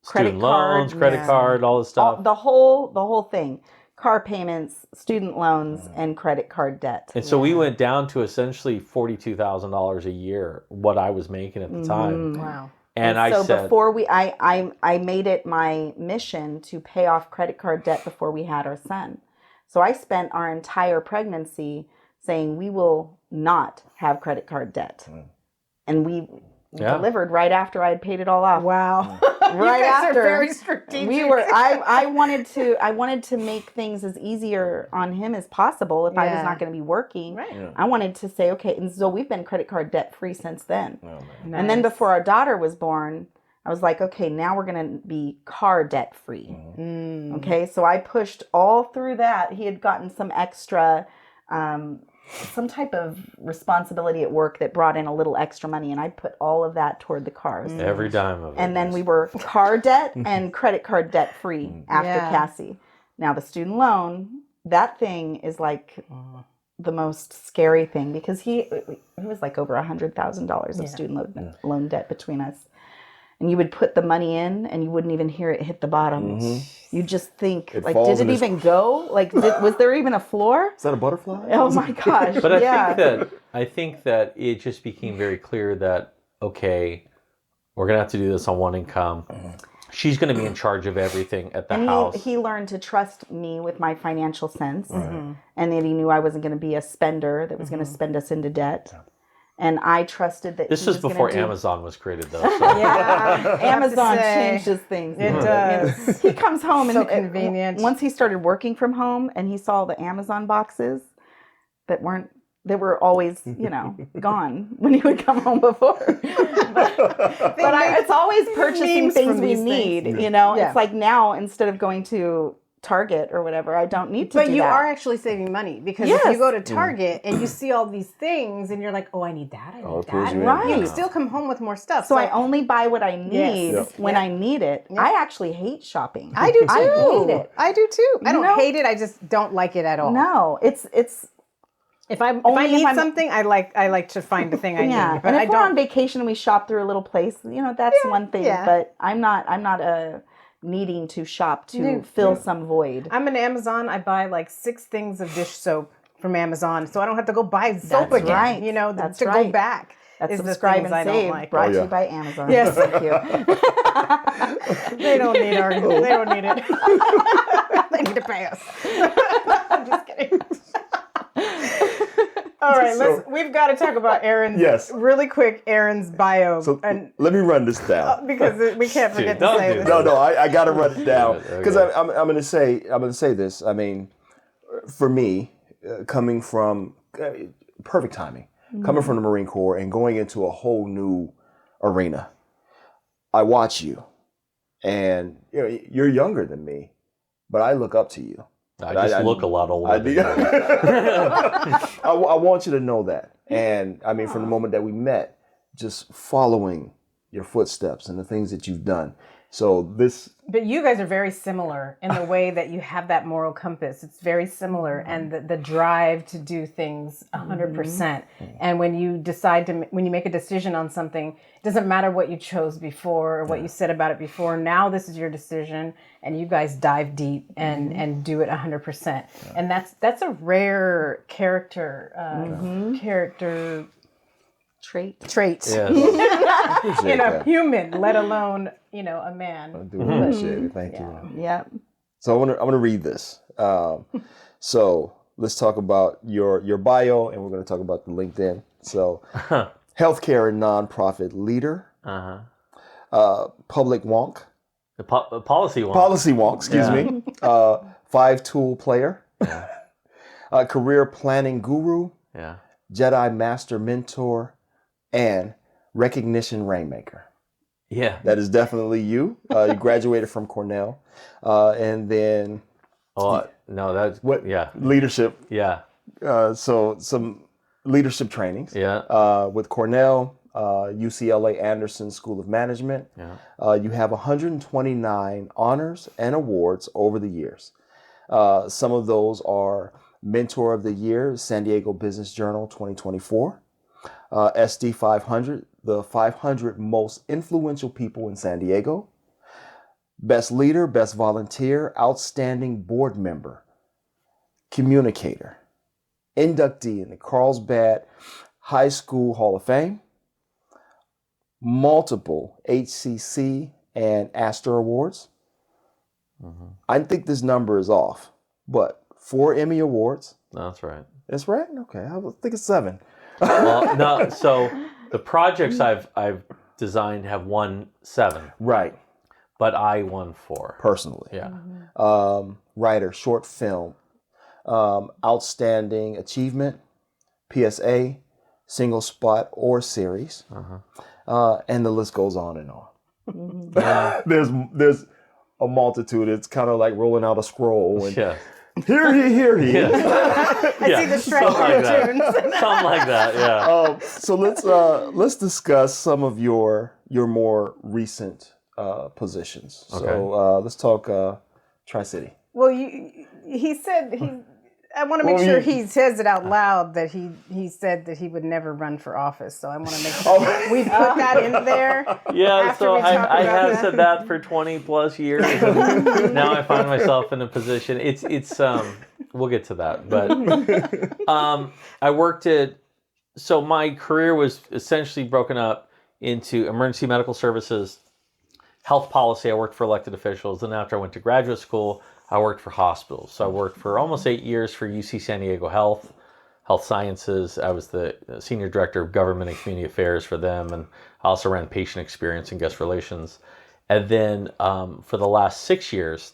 credit student loans, credit card, all this stuff. the whole thing. Car payments, student loans, and credit card debt. And so we went down to essentially $42,000 a year, what I was making at the time. Wow. And I so said, before I made it my mission to pay off credit card debt before we had our son. So I spent our entire pregnancy saying we will not have credit card debt. And we delivered right after I had paid it all off. Wow. Right you guys after. are very strategic. We were I wanted to make things as easier on him as possible if I was not going to be working. Right. Yeah. I wanted to say, okay, and so we've been credit card debt free since then. Oh, man. Nice. And then before our daughter was born, I was like, okay, now we're going to be car debt free. Okay, so I pushed all through that. He had gotten some extra some type of responsibility at work that brought in a little extra money, and I put all of that toward the cars. every dime of it. And then we were car debt and credit card debt free after Yeah. Cassie. Now the student loan, that thing is like the most scary thing because he was like over $100,000 of student loan debt between us. and you would put the money in and you wouldn't even hear it hit the bottom. You just think, It like, falls did in it this- even go? Like, was there even a floor? Is that a butterfly? Oh my gosh. But yeah. I think that it just became very clear that, okay, we're gonna have to do this on one income. She's gonna be in charge of everything at the house. He learned to trust me with my financial sense, and that he knew I wasn't going to be a spender that was going to spend us into debt. And I trusted that. This he was gonna before do- Amazon was created, though. So. Yeah, Amazon say, changes things. it does. He comes home So and convenient. Once he started working from home, and he saw the Amazon boxes that were always, gone when he would come home before. It's always purchasing memes things from we these need. things. Yeah. It's like now, instead of going to Target or whatever, I don't need to But do you that. are actually saving money because Yes. if you go to Target and you see all these things and you're like, oh, I need that, I need it pulls that. you in. Right. You still come home with more stuff. So I only buy what I need Yes. when I need it. I actually hate shopping. I do too. I hate it. I do too. I don't know- hate it. I just don't like it at all. No, it's If I Only if need I'm- something, I like to find the thing I yeah. need. But And I if we're on don't. vacation and we shop through a little place, that's one thing. yeah. But I'm not needing to shop to No, fill some void. I'm an Amazon. I buy like 6 things of dish soap from Amazon, so I don't have to go buy soap That's again. right. That's to right. go back. That's is the subscribe things and I don't save. like. Brought Oh, to yeah. you by Amazon. Yes. Thank you. They don't need our. They don't need it. They need to pay us. I'm just kidding. All right, we've got to talk about Aaron's. Yes. Really quick, Aaron's bio, So and let me run this down. because we can't forget to don't say do this. that. No, I got to run it down Okay. because I'm going to say this. I mean, for me, coming from perfect timing, coming from the Marine Corps and going into a whole new arena, I watch you, and you're younger than me, but I look up to you. I just look a lot older. I, than do. you. I want you to know that. And I mean, from the moment that we met, just following your footsteps and the things that you've done. So this, But you guys are very similar in the way that you have that moral compass. It's very similar, and the drive to do things 100%. And when you decide when you make a decision on something, it doesn't matter what you chose before or what you said about it before. Now this is your decision, and you guys dive deep and do it 100%. And that's a rare character trait Yes. in a human, let alone a man. I do appreciate it. Thank you. Yep. So I'm gonna read this. So let's talk about your bio, and we're gonna talk about the LinkedIn. So, healthcare and nonprofit leader, public wonk, The policy one. policy wonk. Excuse me. 5-tool player, career planning guru, Yeah. Jedi master mentor, and recognition rainmaker. Yeah. That is definitely you. You graduated from Cornell, and then Oh no, that's what? Yeah. Leadership. Yeah. So some leadership trainings. Yeah. With Cornell, UCLA Anderson School of Management. Yeah. You have 129 honors and awards over the years. Some of those are Mentor of the Year, San Diego Business Journal 2024. SD 500, the 500 most influential people in San Diego. Best leader, best volunteer, outstanding board member, communicator, inductee in the Carlsbad High School Hall of Fame, multiple HCC and Astor Awards. I think this number is off, but 4 Emmy Awards. That's right. That's right? Okay, I think it's 7. Well, no. So the projects I've designed have won 7, Right, but I won 4. personally. Yeah. Writer, short film, outstanding achievement, PSA, single spot or series, and the list goes on and on. There's a multitude. It's kind of like rolling out a scroll and Yeah. here he is. I see the Shrek Something like cartoons. that. Something like that. Yeah. So let's discuss some of your more recent positions. Okay. So let's talk Tri-City. Well, he said I want to make sure he says it out loud that he said that he would never run for office. So I want to make sure we put that in there. Yeah, so I have said that for 20 plus years, and now I find myself in a position. It's we'll get to that, but I worked at. So my career was essentially broken up into emergency medical services, health policy. I worked for elected officials. Then after I went to graduate school, I worked for hospitals. So I worked for almost 8 years for UC San Diego Health Sciences. I was the senior director of government and community affairs for them. And I also ran patient experience and guest relations. And then for the last 6 years,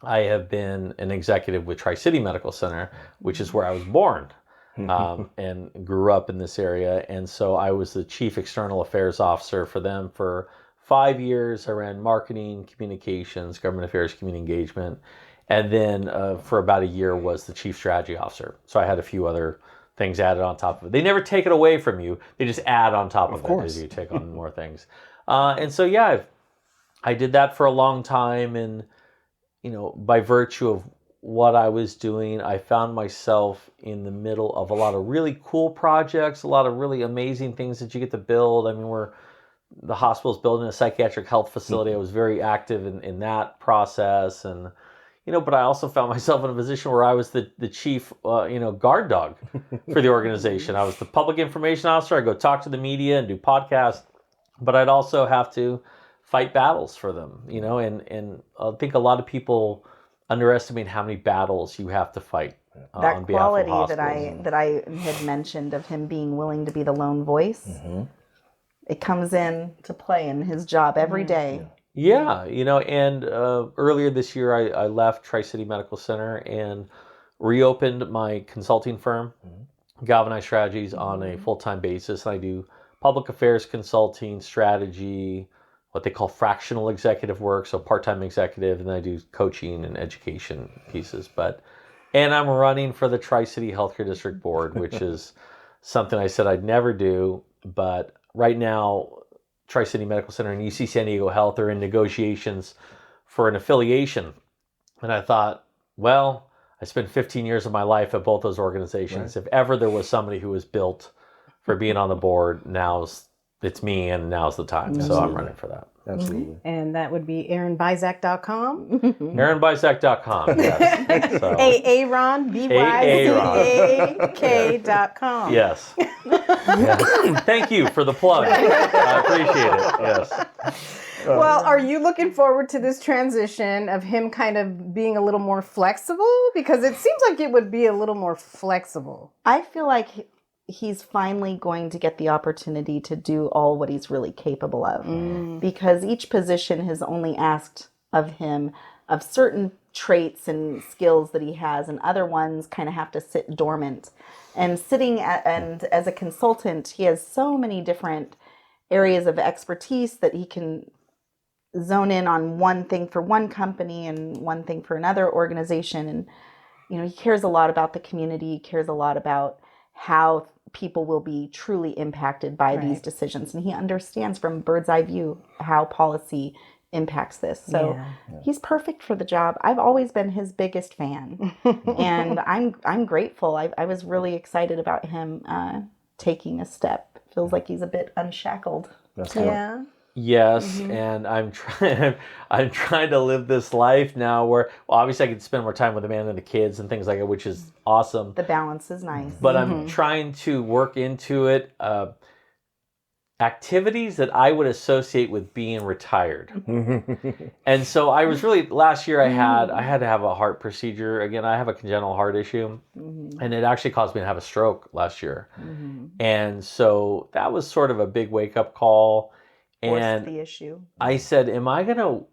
I have been an executive with Tri-City Medical Center, which is where I was born and grew up in this area. And so I was the chief external affairs officer for them for 5 years. I ran marketing, communications, government affairs, community engagement. And then for about a year was the chief strategy officer. So I had a few other things added on top of it. They never take it away from you. They just add on top of it as you take on more things. And so, yeah, I did that for a long time. And, by virtue of what I was doing, I found myself in the middle of a lot of really cool projects, a lot of really amazing things that you get to build. I mean, the hospital's building a psychiatric health facility. I was very active in that process. And, but I also found myself in a position where I was the chief, guard dog for the organization. I was the public information officer. I'd go talk to the media and do podcasts, but I'd also have to fight battles for them, and I think a lot of people underestimate how many battles you have to fight that on behalf of quality hospitals. that I had mentioned of him being willing to be the lone voice, it comes in to play in his job every day. Yeah, and earlier this year I left Tri-City Medical Center and reopened my consulting firm, Galvanize Strategies, on a full-time basis. I do public affairs consulting, strategy, what they call fractional executive work, so part-time executive, and then I do coaching and education pieces. And I'm running for the Tri-City Healthcare District Board, which is something I said I'd never do, but right now Tri-City Medical Center and UC San Diego Health are in negotiations for an affiliation. And I thought, well, I spent 15 years of my life at both those organizations. Right. If ever there was somebody who was built for being on the board, it's me, and now's the time. Absolutely. So I'm running for that. Absolutely. And that would be AaronBizak.com. AaronBizak.com, yes. So. Aaron, BYZAK.com. Yes. Yes. Thank you for the plug. I appreciate it. Yes. Well, are you looking forward to this transition of him kind of being a little more flexible? Because it seems like it would be a little more flexible. I feel like he's finally going to get the opportunity to do all what he's really capable of, because each position has only asked of him of certain traits and skills that he has, and other ones kind of have to sit dormant. And and as a consultant, he has so many different areas of expertise that he can zone in on one thing for one company and one thing for another organization. And, he cares a lot about the community. He cares a lot about how people will be truly impacted by these decisions. And he understands from bird's eye view how policy impacts this. So he's perfect for the job. I've always been his biggest fan. And I'm grateful. I was really excited about him taking a step. Feels like he's a bit unshackled. That's Yeah. Yes, and I'm trying to live this life now where, well, obviously I can spend more time with the man and the kids and things like that, which is awesome. The balance is nice. But I'm trying to work into it activities that I would associate with being retired. And so I was really, last year I had to have a heart procedure. Again, I have a congenital heart issue, and it actually caused me to have a stroke last year. And so that was sort of a big wake-up call. And the issue. I said, am I going to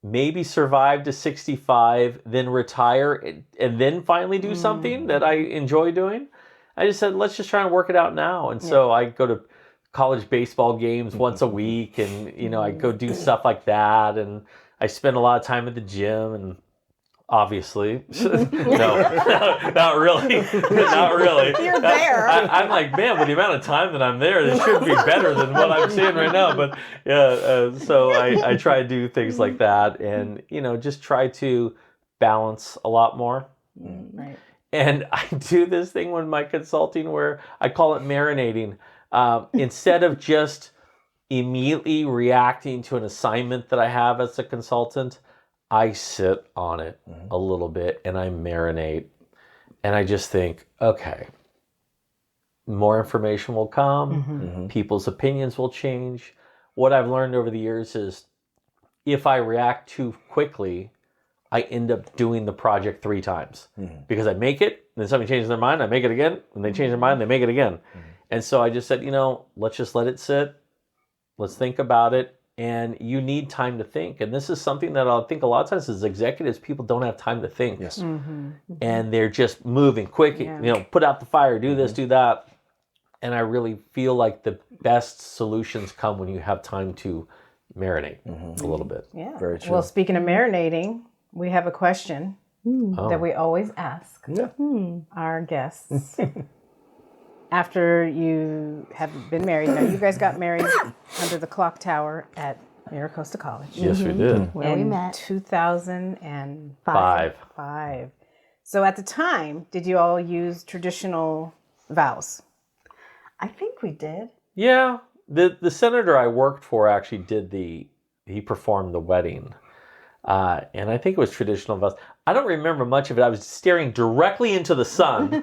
maybe survive to 65, then retire, and then finally do something that I enjoy doing? I just said, let's just try and work it out now. And so I go to college baseball games once a week, and, I go do stuff like that. And I spend a lot of time at the gym, and obviously. No, not really. Not really. You're there. I'm like, man, with the amount of time that I'm there, this should be better than what I'm seeing right now. But yeah, so I try to do things like that, and just try to balance a lot more. Right. And I do this thing with my consulting where I call it marinating. Instead of just immediately reacting to an assignment that I have as a consultant, I sit on it a little bit and I marinate. And I just think, okay, more information will come. People's opinions will change. What I've learned over the years is if I react too quickly, I end up doing the project 3 times because I make it, then somebody changes their mind, I make it again, and they change their mind, they make it again. And so I just said, let's just let it sit. Let's think about it. And you need time to think. And this is something that I think a lot of times as executives, people don't have time to think. Yes. And they're just moving quick, put out the fire, do this, do that. And I really feel like the best solutions come when you have time to marinate a little bit. Yeah. Very true. Well, speaking of marinating, we have a question that we always ask our guests. After you have been married, now you guys got married under the clock tower at Miracosta College. Yes, we did. Where we met. 2005. So at the time, did you all use traditional vows? I think we did. Yeah. The senator I worked for actually he performed the wedding. And I think it was traditional vows. I don't remember much of it. I was staring directly into the sun.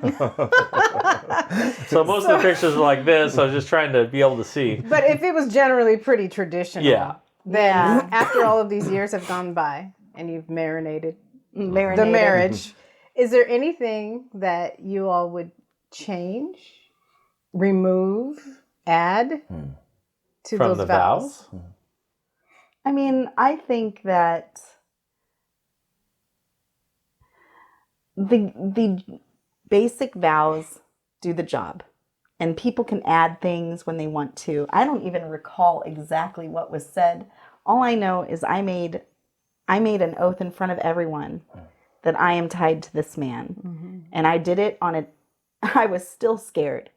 So most of the pictures are like this. I was just trying to be able to see. But if it was generally pretty traditional, then after all of these years have gone by and you've marinated the marriage, is there anything that you all would change, remove, add to From those the vows? I mean, I think that the basic vows do the job, and people can add things when they want to. I don't even recall exactly what was said. All I know is I made an oath in front of everyone that I am tied to this man, and I did it on it. I was still scared.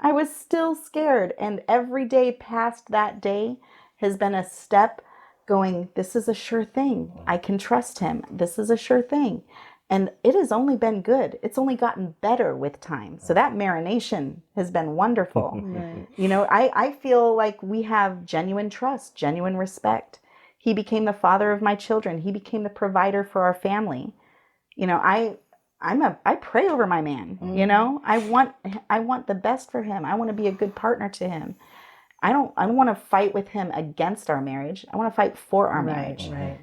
And every day past that day has been a step going, this is a sure thing. I can trust him. This is a sure thing. And it has only been good. It's only gotten better with time. So that marination has been wonderful. I feel like we have genuine trust, genuine respect. He became the father of my children. He became the provider for our family. I pray over my man. I want the best for him. I want to be a good partner to him. I don't want to fight with him against our marriage. I want to fight for our marriage. Right.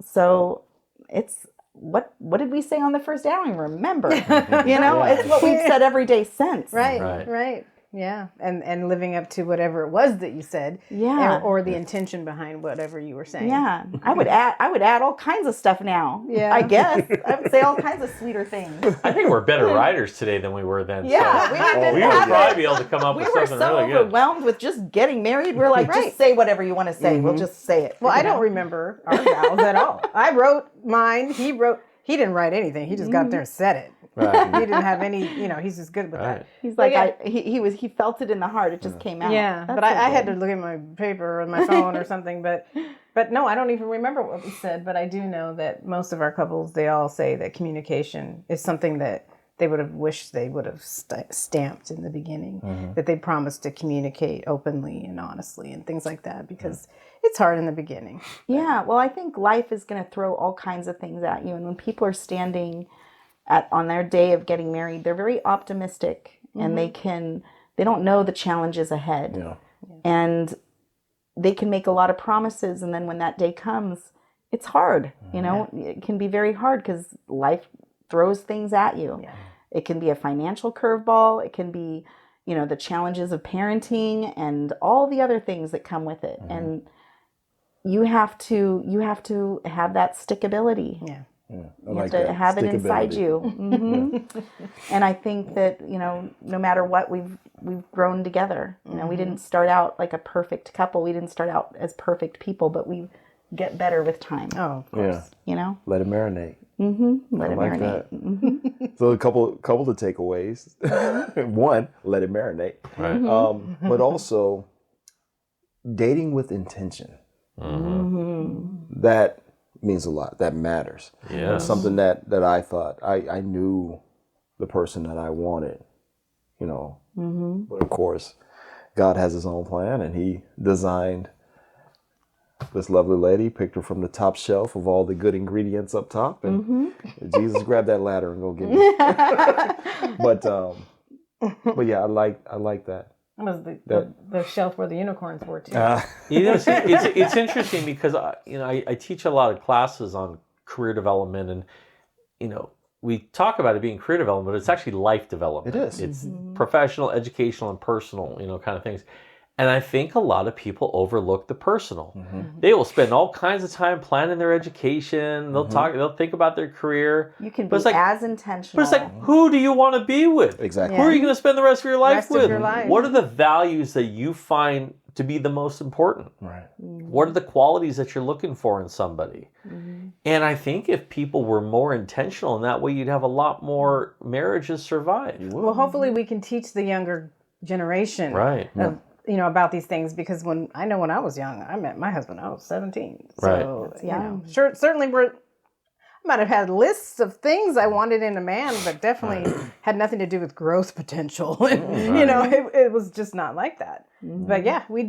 So it's what did we say on the first day? I don't even remember. It's what we've said every day since. Right. Yeah. And living up to whatever it was that you said. Yeah. Or the intention behind whatever you were saying. Yeah. I would add all kinds of stuff now. Yeah. I guess. I would say all kinds of sweeter things. I think we're better writers today than we were then. Yeah. So we would probably be able to come up with something really good. We were so overwhelmed with just getting married. We're like, just say whatever you want to say. We'll just say it. Well, I don't remember our vows at all. I wrote mine. He didn't write anything. He just got up there and said it. Right. He didn't have any, he's just good with that. He's like, he felt it in the heart. It just came out. Yeah, but I had to look at my paper or my phone or something. But no, I don't even remember what we said. But I do know that most of our couples, they all say that communication is something that they would have wished they would have stamped in the beginning. That they promised to communicate openly and honestly and things like that, because it's hard in the beginning. Yeah, well, I think life is going to throw all kinds of things at you. And when people are standing on their day of getting married, they're very optimistic and they don't know the challenges ahead. Yeah. And they can make a lot of promises, and then when that day comes, it's hard. It can be very hard because life throws things at you. Yeah. It can be a financial curveball. It can be, the challenges of parenting and all the other things that come with it. And you have to have that stickability. Yeah. You have to have it inside you. And I think that, no matter what, we've grown together. We didn't start out like a perfect couple. We didn't start out as perfect people, but we get better with time. Oh, of course. Yeah. Let it marinate. Let it marinate. So a couple of takeaways. One, let it marinate. Right. But also dating with intention. That means a lot. That matters. Yeah. Something that I thought I knew the person that I wanted, you know. But of course, God has his own plan, and he designed this lovely lady, picked her from the top shelf of all the good ingredients up top, and Jesus, grab that ladder and go get me. But yeah, I like that. That was the shelf where the unicorns were too. It's interesting because I teach a lot of classes on career development, and we talk about it being career development, but it's actually life development. It is. It's professional, educational, and personal, kind of things. And I think a lot of people overlook the personal. They will spend all kinds of time planning their education. They'll think about their career. You can be as intentional. But it's like, who do you want to be with? Exactly. Who are you going to spend the rest of your life with? life. What are the values that you find to be the most important? Right. What are the qualities that you're looking for in somebody? And I think if people were more intentional in that way, you'd have a lot more marriages survive. Well, hopefully we can teach the younger generation Right. About these things, because when I was young, I met my husband, I was 17. So, Right. Certainly I might have had lists of things I wanted in a man, but definitely had nothing to do with growth potential. It was just not like that. But yeah, we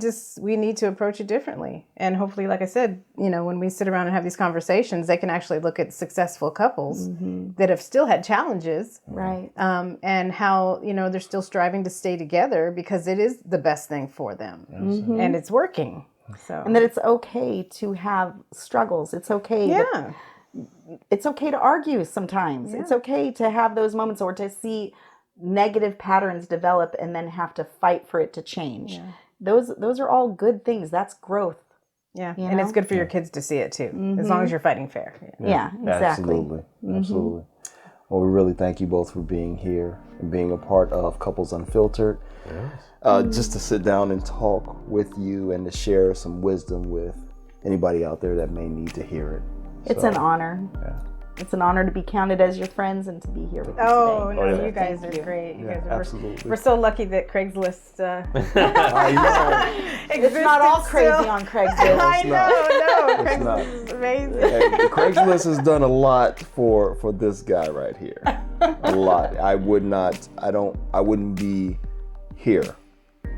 need to approach it differently. And hopefully, like I said, when we sit around and have these conversations, they can actually look at successful couples that have still had challenges. Right. And how, they're still striving to stay together because it is the best thing for them. And it's working. So. And that it's okay to have struggles. It's okay. It's okay to argue sometimes. It's okay to have those moments, or to see negative patterns develop and then have to fight for it to change. Yeah. Those are all good things. That's growth. Yeah. And it's good for your kids to see it too, as long as you're fighting fair. Yeah, exactly. Absolutely. Well, we really thank you both for being here and being a part of Couples Unfiltered. Yes. Just to sit down and talk with you and to share some wisdom with anybody out there that may need to hear it. It's an honor. Yeah. It's an honor to be counted as your friends and to be here with you today. You guys are great. We're so lucky that Craigslist I know. It's not all crazy on Craigslist. I know. Craigslist is amazing. Hey, Craigslist has done a lot for this guy right here. A lot. I wouldn't be here,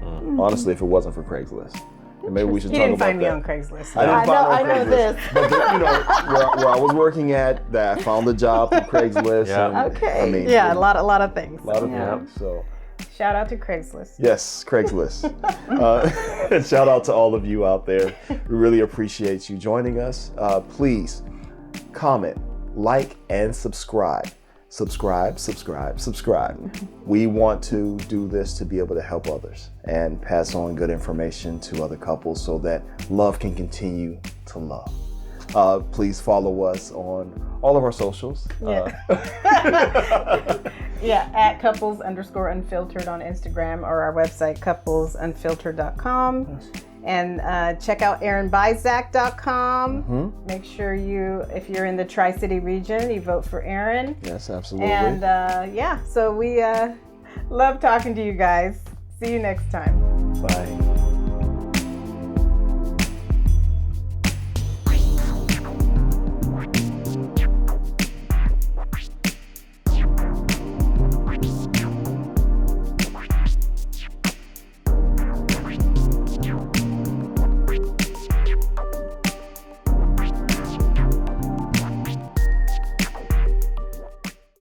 honestly, if it wasn't for Craigslist. And maybe we should talk about that. He didn't find me on Craigslist. I know this. But where I was working at, that I found a job through Craigslist. Yeah. And, a lot of things. A lot of things. So shout out to Craigslist. Yes, Craigslist. And shout out to all of you out there. We really appreciate you joining us. Please comment, like, and subscribe. Subscribe. We want to do this to be able to help others and pass on good information to other couples so that love can continue to love. Please follow us on all of our socials. At couples_unfiltered on Instagram, or our website, couplesunfiltered.com. And check out AaronBizak.com. Make sure if you're in the Tri-City region, you vote for Aaron. Yes, absolutely. And so we love talking to you guys. See you next time. Bye.